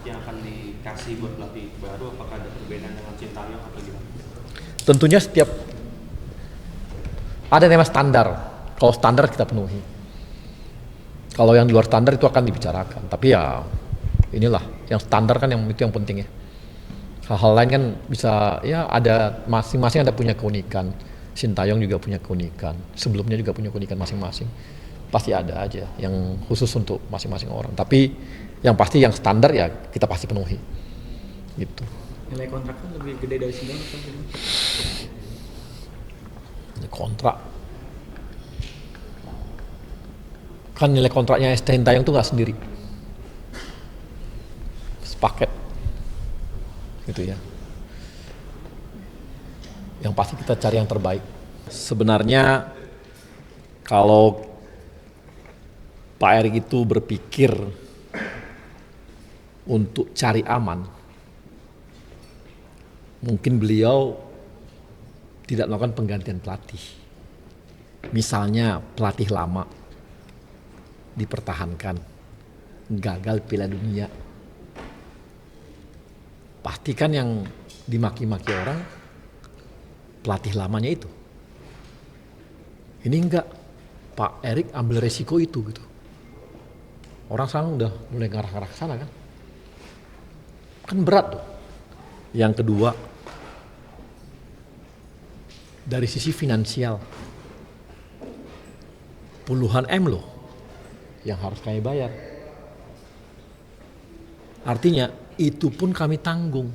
nanti yang akan dikasih buat pelatih baru, apakah ada perbedaan dengan Sintayong atau gimana? Tentunya setiap ada nama standar. Kalau standar kita penuhi. Kalau yang di luar standar itu akan dibicarakan. Tapi ya inilah yang standar kan yang itu yang penting ya. Hal-hal lain kan bisa ya ada masing-masing ada punya keunikan. Sintayong juga punya keunikan. Sebelumnya juga punya keunikan masing-masing. Pasti ada aja yang khusus untuk masing-masing orang. Tapi yang pasti yang standar ya kita pasti penuhi. Gitu. Nilai kontrak kan lebih gede dari Sintayong kan? Kontrak kan nilai kontraknya Sintayong tuh nggak sendiri, sepaket gitu ya. Yang pasti kita cari yang terbaik. Sebenarnya kalau Pak Erik itu berpikir untuk cari aman, mungkin beliau tidak melakukan penggantian pelatih. Misalnya pelatih lama dipertahankan, gagal Piala Dunia. Pastikan yang dimaki-maki orang pelatih lamanya itu. Ini enggak, Pak Erik ambil resiko itu gitu. Orang sekarang udah mulai ngarah-ngarah ke sana kan. Kan berat tuh. Yang kedua, dari sisi finansial, puluhan M loh yang harus kami bayar. Artinya itu pun kami tanggung.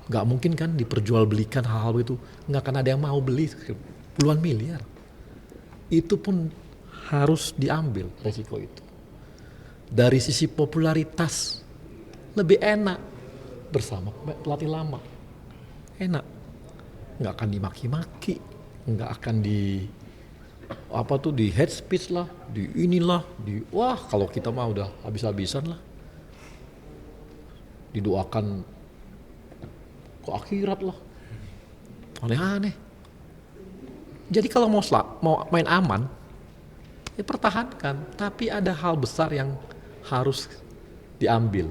Gak mungkin kan diperjualbelikan hal-hal itu, gak akan ada yang mau beli puluhan miliar. Itu pun harus diambil resiko itu. Dari sisi popularitas lebih enak bersama pelatih lama, enak. Nggak akan dimaki-maki, nggak akan di head speech lah, di inilah, wah kalau kita mah udah habis-habisan lah, didoakan ke akhirat lah, aneh-aneh. Jadi kalau mau main aman, ya pertahankan, tapi ada hal besar yang harus diambil,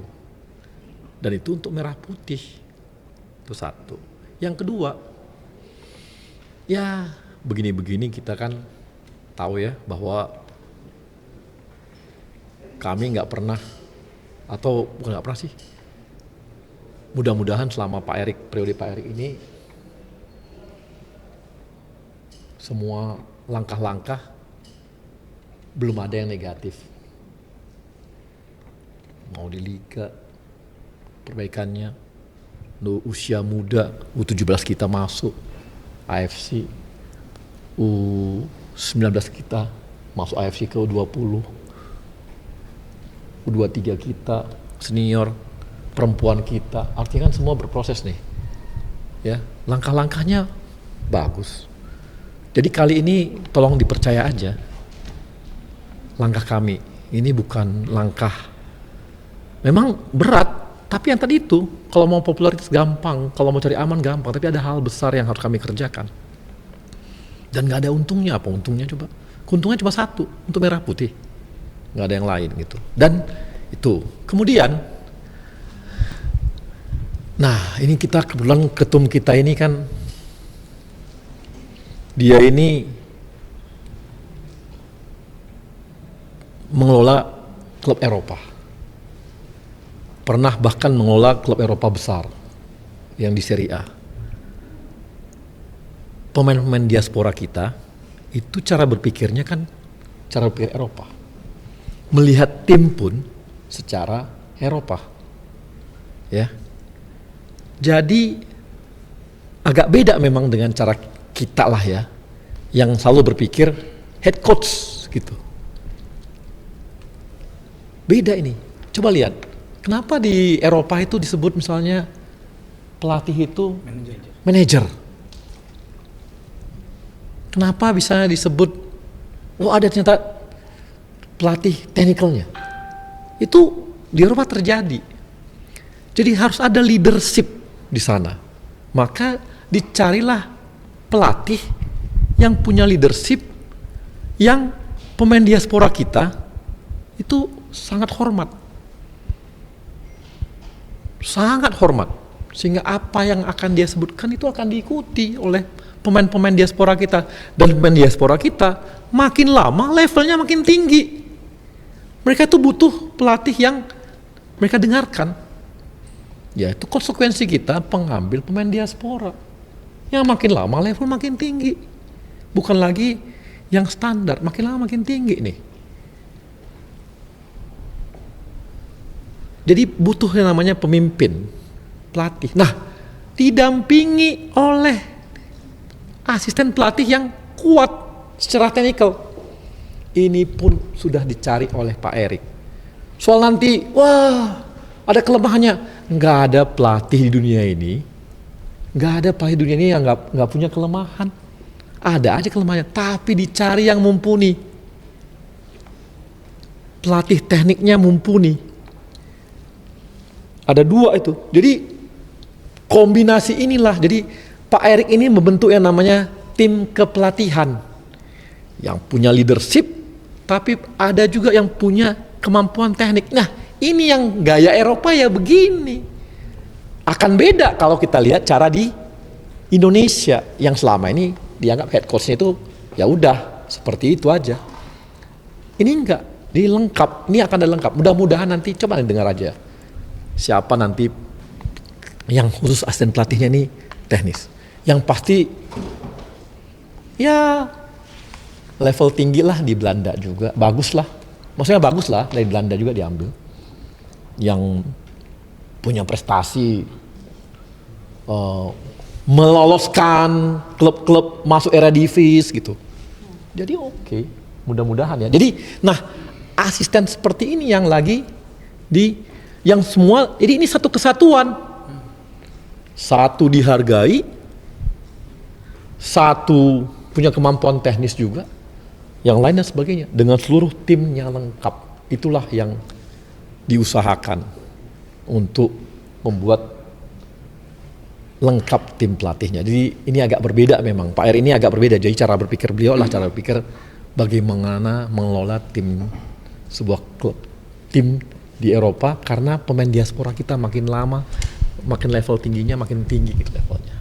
dan itu untuk merah putih, itu satu. Yang kedua, ya begini-begini kita kan tahu ya bahwa kami nggak pernah, atau bukan nggak pernah sih, mudah-mudahan selama periode Pak Erik ini semua langkah-langkah belum ada yang negatif. Mau di liga perbaikannya, usia muda, U17 kita masuk AFC, U19 kita masuk AFC ke U20, U23 kita senior, perempuan kita, artinya kan semua berproses nih. Ya, langkah-langkahnya bagus. Jadi kali ini tolong dipercaya aja. Langkah kami ini bukan langkah memang berat, tapi yang tadi itu kalau mau popularitas gampang, kalau mau cari aman gampang, tapi ada hal besar yang harus kami kerjakan. Dan nggak ada untungnya. Apa untungnya coba? Untungnya cuma satu, untuk merah putih, nggak ada yang lain gitu. Dan itu kemudian, nah ini kita kebetulan ketum kita ini kan dia ini mengelola klub Eropa, pernah bahkan mengelola klub Eropa besar yang di Serie A. Pemain-pemain diaspora kita itu cara berpikirnya kan cara berpikir Eropa, melihat tim pun secara Eropa, ya. Jadi agak beda memang dengan cara kita lah ya, yang selalu berpikir head coach gitu. Beda ini. Coba lihat, kenapa di Eropa itu disebut misalnya pelatih itu manajer? Kenapa bisa disebut, ada ternyata pelatih technicalnya? Itu di Eropa terjadi. Jadi harus ada leadership di sana. Maka dicarilah pelatih yang punya leadership, yang pemain diaspora kita itu sangat hormat. sangat hormat, sehingga apa yang akan dia sebutkan itu akan diikuti oleh pemain-pemain diaspora kita. Dan pemain diaspora kita makin lama levelnya makin tinggi. Mereka tuh butuh pelatih yang mereka dengarkan. Ya itu konsekuensi kita pengambil pemain diaspora. Yang makin lama level makin tinggi. Bukan lagi yang standar, makin lama makin tinggi nih. Jadi butuh yang namanya pemimpin, pelatih. Nah, didampingi oleh asisten pelatih yang kuat secara teknikal. Ini pun sudah dicari oleh Pak Erik. Soal nanti, wah ada kelemahannya. Nggak ada pelatih di dunia ini, nggak ada pelatih di dunia ini yang nggak punya kelemahan. Ada aja kelemahannya, tapi dicari yang mumpuni. Pelatih tekniknya mumpuni. Ada dua itu. Jadi kombinasi inilah. Jadi Pak Erik ini membentuk yang namanya tim kepelatihan. Yang punya leadership, tapi ada juga yang punya kemampuan teknik. Nah, ini yang gaya Eropa ya begini. Akan beda kalau kita lihat cara di Indonesia yang selama ini dianggap head coach-nya itu ya udah seperti itu aja. Ini enggak, ini lengkap. Ini akan ada lengkap. Mudah-mudahan nanti coba dengar aja. Siapa nanti yang khusus asisten pelatihnya ini teknis. Yang pasti ya level tinggi lah di Belanda juga. Bagus lah. Maksudnya bagus lah, dari Belanda juga diambil. Yang punya prestasi meloloskan klub-klub masuk Eredivisie gitu. Jadi oke, mudah-mudahan ya. Jadi, nah asisten seperti ini yang lagi yang semua, jadi ini satu kesatuan. Satu dihargai, satu punya kemampuan teknis juga, yang lain dan sebagainya. Dengan seluruh tim yang lengkap, itulah yang diusahakan untuk membuat lengkap tim pelatihnya. Jadi ini agak berbeda memang. Pak Erik ini agak berbeda. Jadi cara berpikir beliau lah cara berpikir bagaimana mengelola tim sebuah klub, tim di Eropa, karena pemain diaspora kita makin lama, makin level tingginya makin tinggi gitu levelnya.